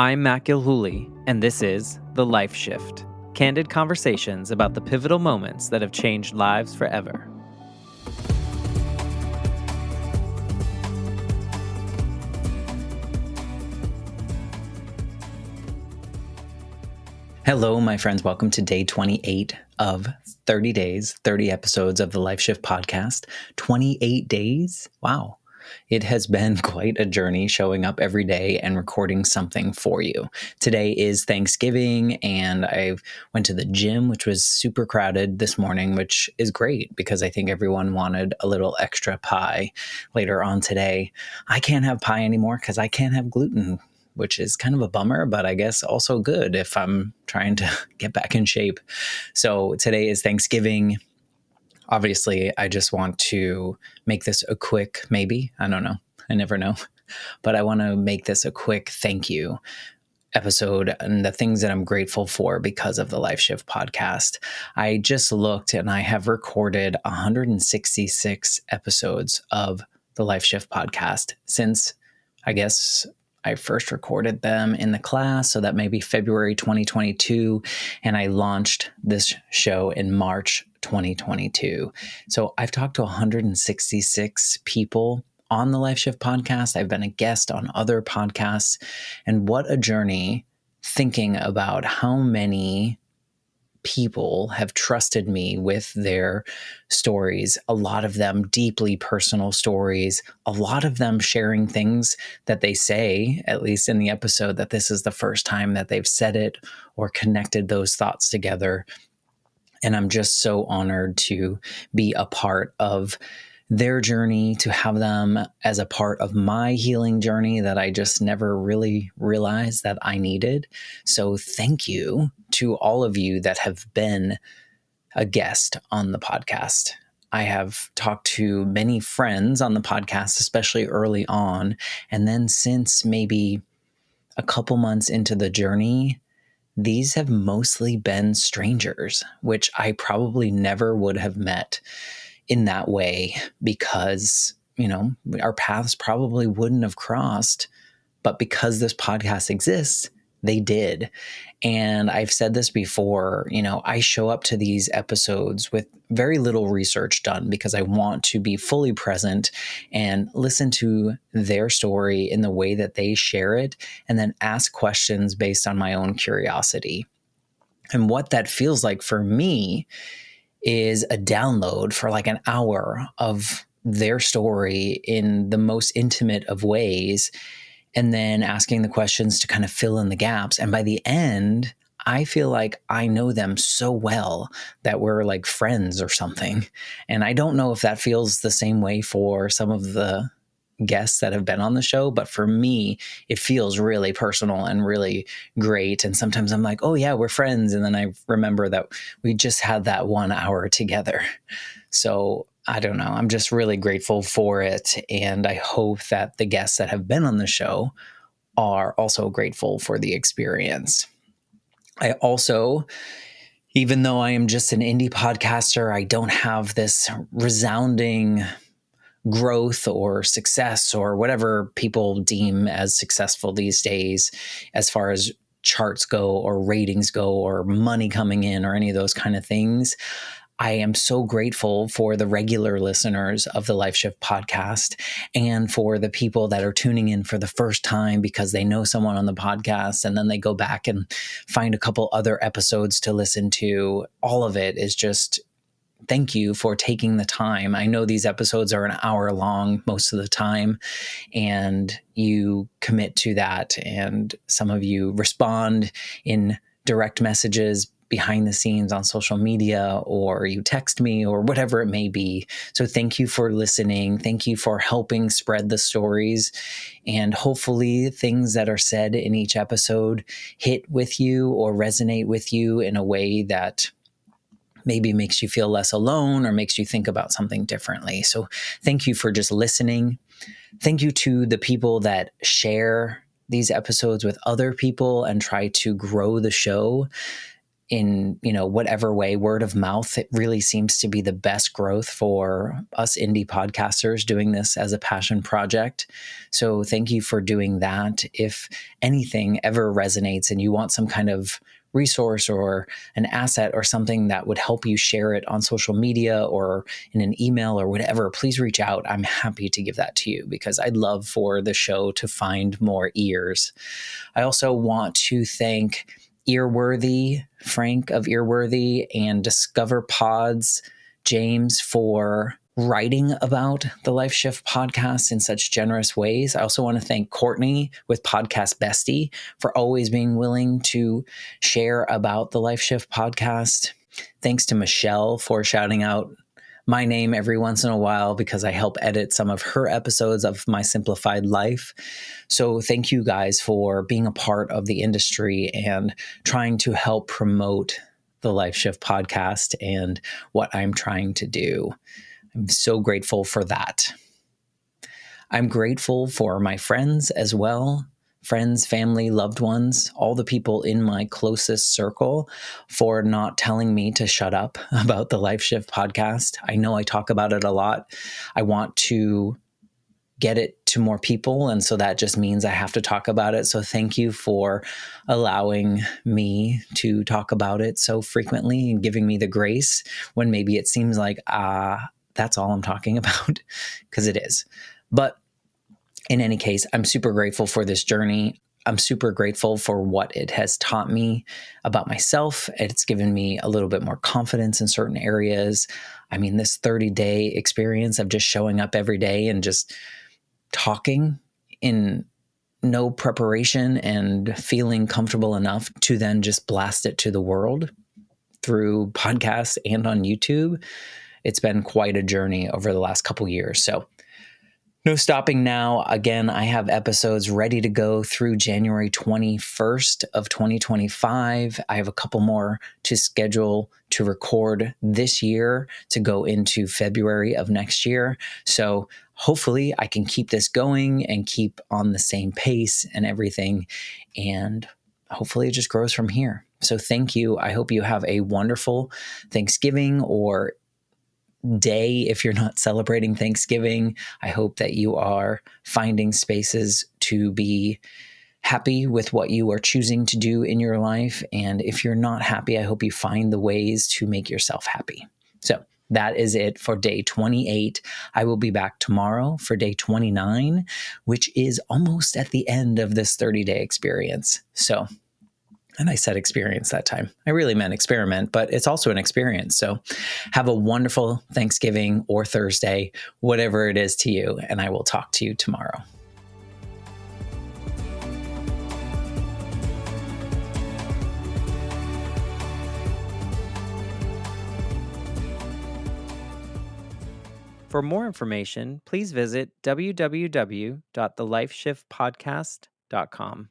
I'm Matt Gilhooly, and this is The Life Shift, candid conversations about the pivotal moments that have changed lives forever. Hello, my friends. Welcome to day 28 of 30 days, 30 episodes of the Life Shift podcast. 28 days? Wow. It has been quite a journey showing up every day and recording something for you. Today is Thanksgiving, and I went to the gym, which was super crowded this morning, which is great because I think everyone wanted a little extra pie later on today. I can't have pie anymore because I can't have gluten, which is kind of a bummer, but I guess also good if I'm trying to get back in shape. So today is Thanksgiving. Obviously, I just want to make this a quick, maybe, I don't know, I never know, but I want to make this a quick thank you episode and the things that I'm grateful for because of the Life Shift podcast. I just looked and I have recorded 166 episodes of the Life Shift podcast since, I guess, I first recorded them in the class, so that may be February 2022, and I launched this show in March 2022. So I've talked to 166 people on the Life Shift podcast. I've been a guest on other podcasts, and what a journey thinking about how many people have trusted me with their stories, a lot of them deeply personal stories, a lot of them sharing things that they say, at least in the episode, that this is the first time that they've said it or connected those thoughts together. And I'm just so honored to be a part of their journey, to have them as a part of my healing journey that I just never really realized that I needed. So thank you to all of you that have been a guest on the podcast. I have talked to many friends on the podcast, especially early on. And then since maybe a couple months into the journey, these have mostly been strangers, which I probably never would have met in that way because, our paths probably wouldn't have crossed, but because this podcast exists, they did. And I've said this before, I show up to these episodes with very little research done because I want to be fully present and listen to their story in the way that they share it, and then ask questions based on my own curiosity. And what that feels like for me is a download for like an hour of their story in the most intimate of ways, and then asking the questions to kind of fill in the gaps. And by the end, I feel like I know them so well that we're like friends or something. And I don't know if that feels the same way for some of the guests that have been on the show, but for me, it feels really personal and really great. And sometimes I'm like, oh yeah, we're friends. And then I remember that we just had that 1 hour together. So I don't know. I'm just really grateful for it. And I hope that the guests that have been on the show are also grateful for the experience. I also, even though I am just an indie podcaster, I don't have this resounding growth or success or whatever people deem as successful these days, as far as charts go or ratings go or money coming in or any of those kind of things. I am so grateful for the regular listeners of the Life Shift podcast and for the people that are tuning in for the first time because they know someone on the podcast and then they go back and find a couple other episodes to listen to. All of it is just thank you for taking the time. I know these episodes are an hour long most of the time, and you commit to that. And some of you respond in direct messages behind the scenes on social media, or you text me or whatever it may be. So thank you for listening. Thank you for helping spread the stories. And hopefully things that are said in each episode hit with you or resonate with you in a way that maybe makes you feel less alone or makes you think about something differently. So thank you for just listening. Thank you to the people that share these episodes with other people and try to grow the show. in, whatever way, word of mouth, it really seems to be the best growth for us indie podcasters doing this as a passion project. So thank you for doing that. If anything ever resonates and you want some kind of resource or an asset or something that would help you share it on social media or in an email or whatever, please reach out. I'm happy to give that to you because I'd love for the show to find more ears. I also want to thank Earworthy, Frank of Earworthy, and Discover Pods, James, for writing about the Life Shift podcast in such generous ways. I also want to thank Courtney with Podcast Bestie for always being willing to share about the Life Shift podcast. Thanks to Michelle for shouting out my name every once in a while because I help edit some of her episodes of my Simplified Life. So thank you guys for being a part of the industry and trying to help promote the Life Shift podcast and what I'm trying to do. I'm so grateful for that. I'm grateful for my friends as well. Friends, family, loved ones, all the people in my closest circle for not telling me to shut up about the Life Shift podcast. I know I talk about it a lot. I want to get it to more people, and so that just means I have to talk about it. So thank you for allowing me to talk about it so frequently and giving me the grace when maybe it seems like, that's all I'm talking about, because it is. But in any case, I'm super grateful for this journey. I'm super grateful for what it has taught me about myself. It's given me a little bit more confidence in certain areas. I mean, this 30-day experience of just showing up every day and just talking in no preparation and feeling comfortable enough to then just blast it to the world through podcasts and on YouTube. It's been quite a journey over the last couple years. So no stopping now. Again, I have episodes ready to go through January 21st of 2025. I have a couple more to schedule to record this year to go into February of next year. So hopefully I can keep this going and keep on the same pace and everything. And hopefully it just grows from here. So thank you. I hope you have a wonderful Thanksgiving or day if you're not celebrating Thanksgiving. I hope that you are finding spaces to be happy with what you are choosing to do in your life. And if you're not happy, I hope you find the ways to make yourself happy. So that is it for day 28. I will be back tomorrow for day 29, which is almost at the end of this 30-day experience. So, and I said experience that time. I really meant experiment, but it's also an experience. So have a wonderful Thanksgiving or Thursday, whatever it is to you, and I will talk to you tomorrow. For more information, please visit www.thelifeshiftpodcast.com.